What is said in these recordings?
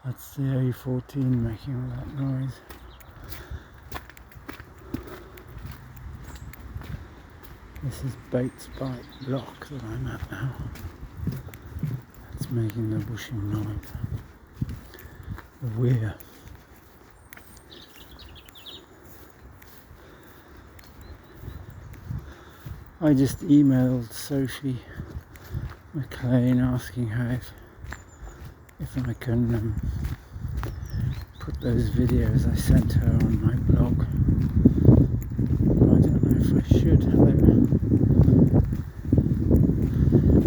That's the A14 making all that noise. This is Bates Bite Lock that I'm at now. It's making the whooshing noise. The weir. I just emailed Sophie McLean asking her if I can put those videos I sent her on my blog. I don't know if I should.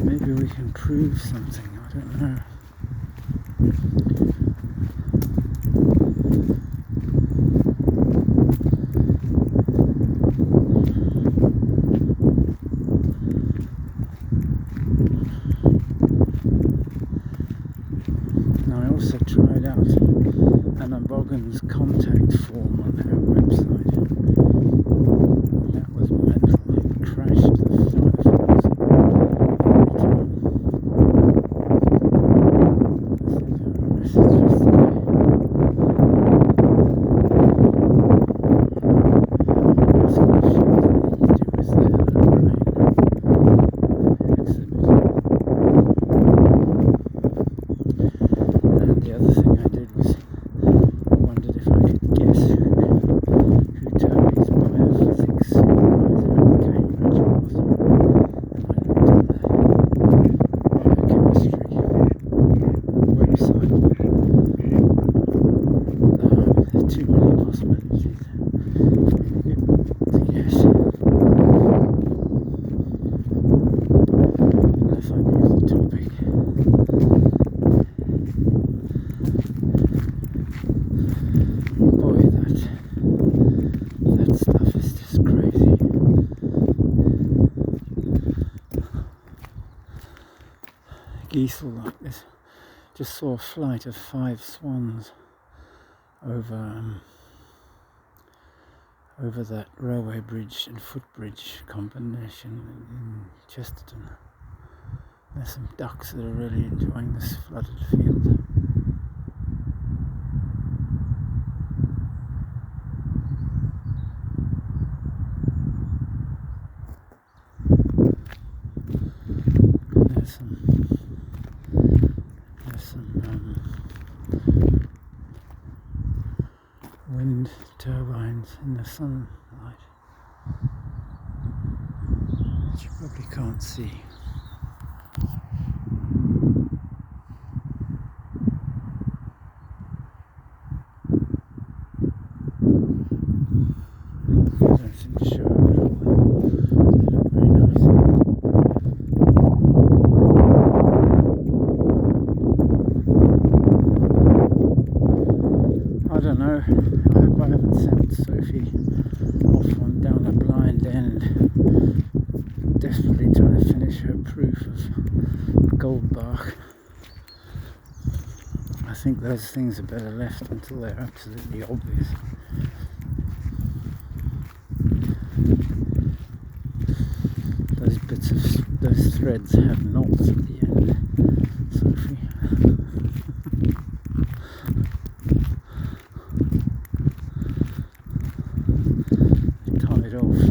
Maybe we can prove something, I don't know. Now I also tried out Anna Boggan's contact form on her website. That was mental. It crashed the Firefox every time. I sent her a message yesterday. Asking if she was anything to do with the Hello Brain exhibit. And the other thing I did was wondered if I could guess who Toby's biophysics supervisor at Cambridge was. And I looked at the biochemistry website. There are too many possibilities to guess. Unless I knew the topic. Boy, that stuff is just crazy. Geese will like this. Just saw a flight of 5 swans over that railway bridge and footbridge combination in Chesterton. There's some ducks that are really enjoying this flooded field. There's some wind turbines in the sunlight, which you probably can't see. I don't seem to show up at all. They look very nice. I don't know. I hope I haven't sent Sophie off on down a blind end, desperately trying to finish her proof of Goldbach. I think those things are better left until they're absolutely obvious. Those threads have knots at the end, Sophie. Tie it off.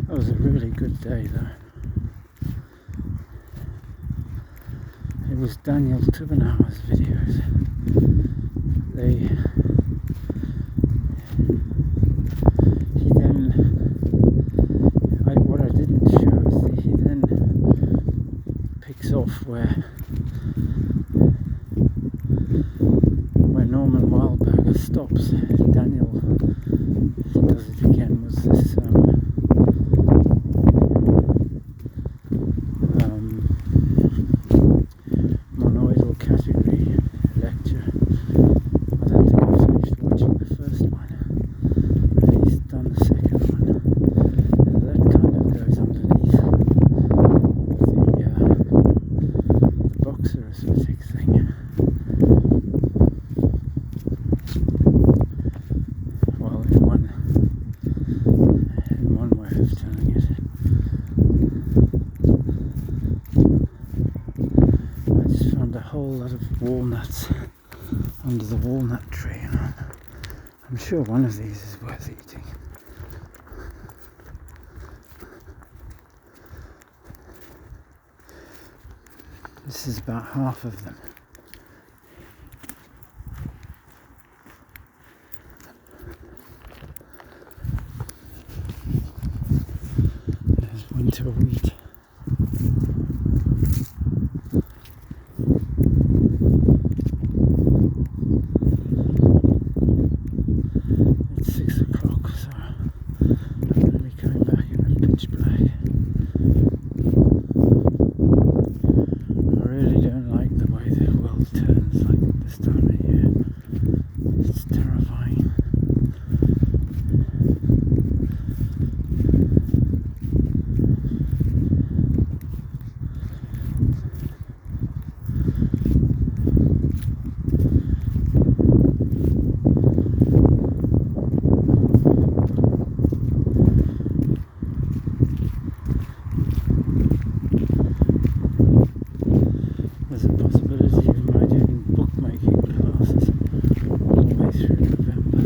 That was a really good day though. It was Daniel Tubenhauer's videos. What I didn't show is that he then picks off where Norman Wildberger stops. Daniel does it again. Was this monoidal category lecture? I don't think I finished watching the first one. He's done the second one. And that kind of goes underneath of telling it. I just found a whole lot of walnuts under the walnut tree, and I'm sure one of these is worth eating. This is about half of them. There's winter wheat. It's 6 o'clock, so I'm going to be coming back in the pitch black. I really don't like the way the world turns like this time of year. It's terrifying. There's a possibility of my doing bookmaking classes all the way through November.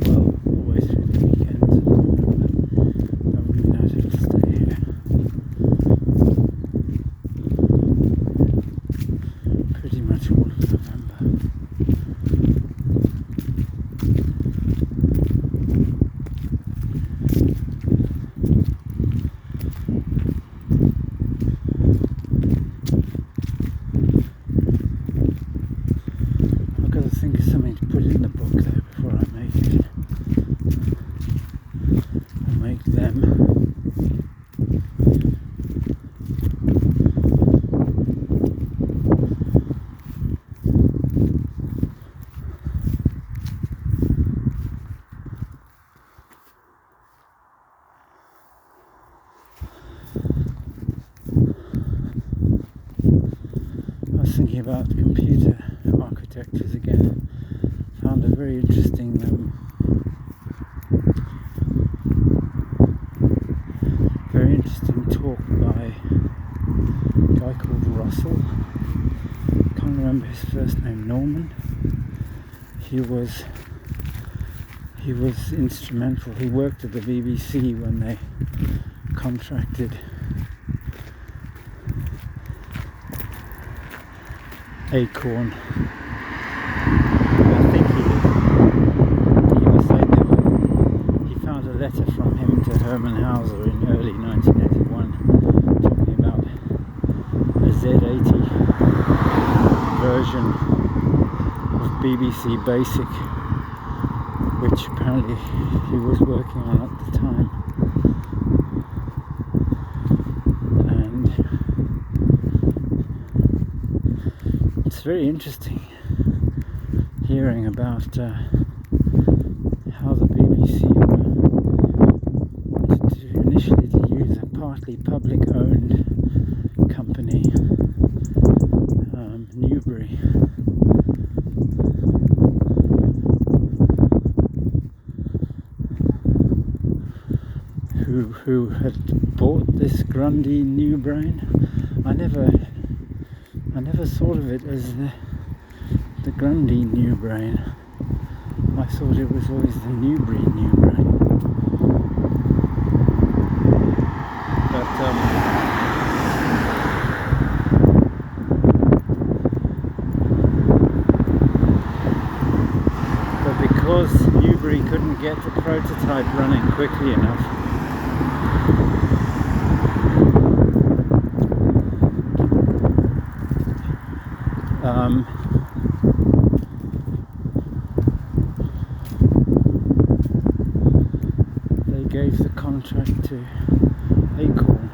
Well, all the way through the weekends of November. That would mean I'd have to stay here pretty much all of November. I've got to think of something to put in the book though before I make it. I'll make them. I was thinking about computer architectures again. Found a very interesting talk by a guy called Russell. Can't remember his first name. Norman. He was instrumental. He worked at the BBC when they contracted Acorn. I think he was saying that he found a letter from him to Herman Hauser in early 1981 talking about a Z80 version of BBC Basic, which apparently he was working on at the time. And it's very interesting hearing about how the BBC wanted initially to use a partly public-owned company, Newbury, who had bought this Grundy New Brain. I never thought of it as the Grundy New Brain. I thought it was always the Newbury New Brain. But because Newbury couldn't get the prototype running quickly enough, they gave the contract to Acorn.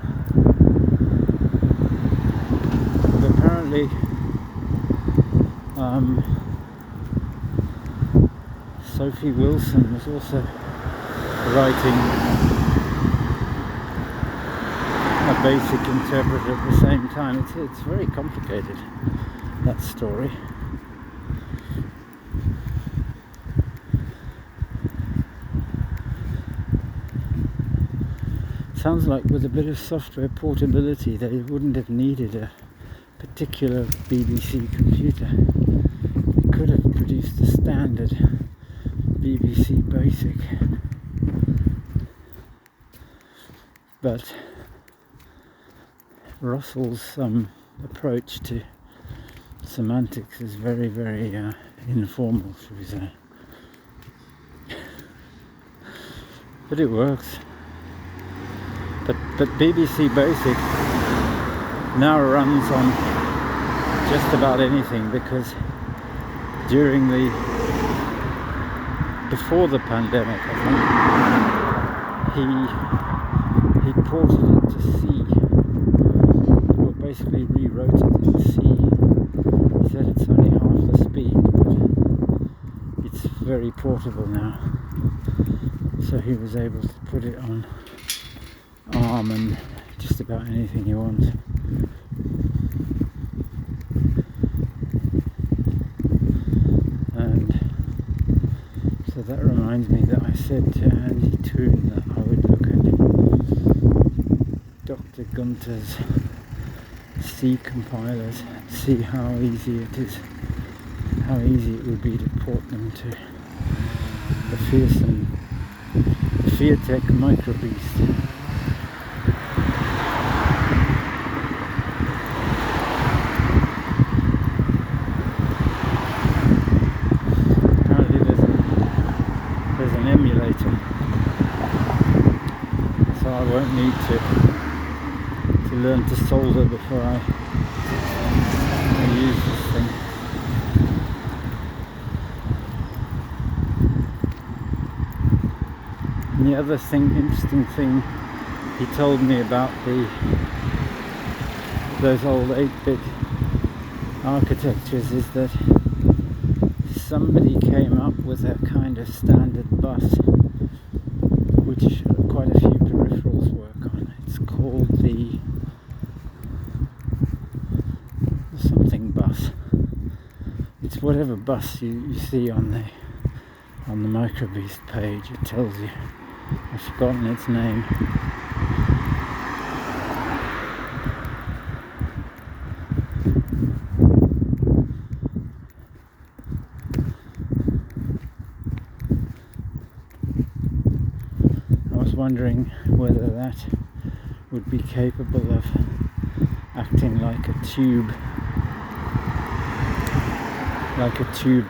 But apparently Sophie Wilson was also writing a basic interpreter at the same time. It's very complicated, that story. Sounds like with a bit of software portability they wouldn't have needed a particular BBC computer. They could have produced a standard BBC Basic. But Russell's approach to semantics is very, very informal, should we say. But it works. But BBC Basic now runs on just about anything, because before the pandemic, I think, he ported it to C, or basically rewrote it in C. He said it's only half the speed, but it's very portable now. So he was able to put it on ARM and just about anything he wants. And so that reminds me that I said to Andy Toon that I would look at Dr. Gunter's C compilers, see how easy it is, how easy it would be to port them to the Feartech MicroBeast. There's an emulator, so I won't need to learn to solder before I use this thing. And the other interesting thing he told me about those old 8-bit architectures is that somebody came up with a kind of standard bus which quite a few peripherals work on. It's called the something bus. It's whatever bus you see on the MicroBeast page. It tells you. I've forgotten its name. I was wondering whether that would be capable of acting like a tube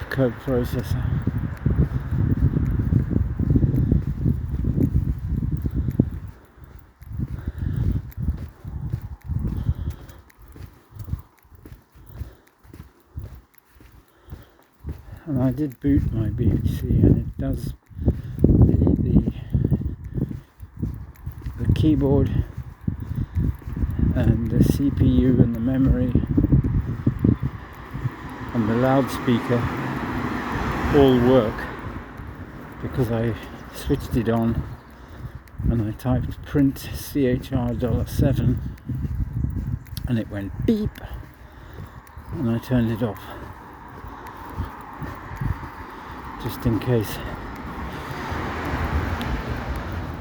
code processor. And I did boot my BBC, and it does the keyboard and the CPU and the memory and the loudspeaker all work, because I switched it on and I typed print CHR$7 and it went beep, and I turned it off just in case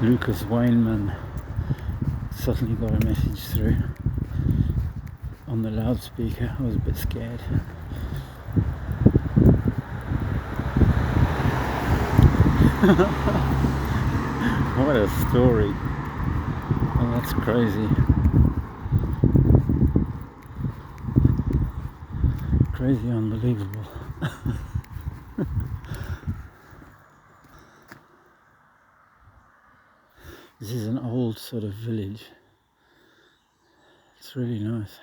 Lucas Weinman suddenly got a message through on the loudspeaker. I was a bit scared. What a story. Oh, that's crazy. Crazy unbelievable. This is an old sort of village. It's really nice.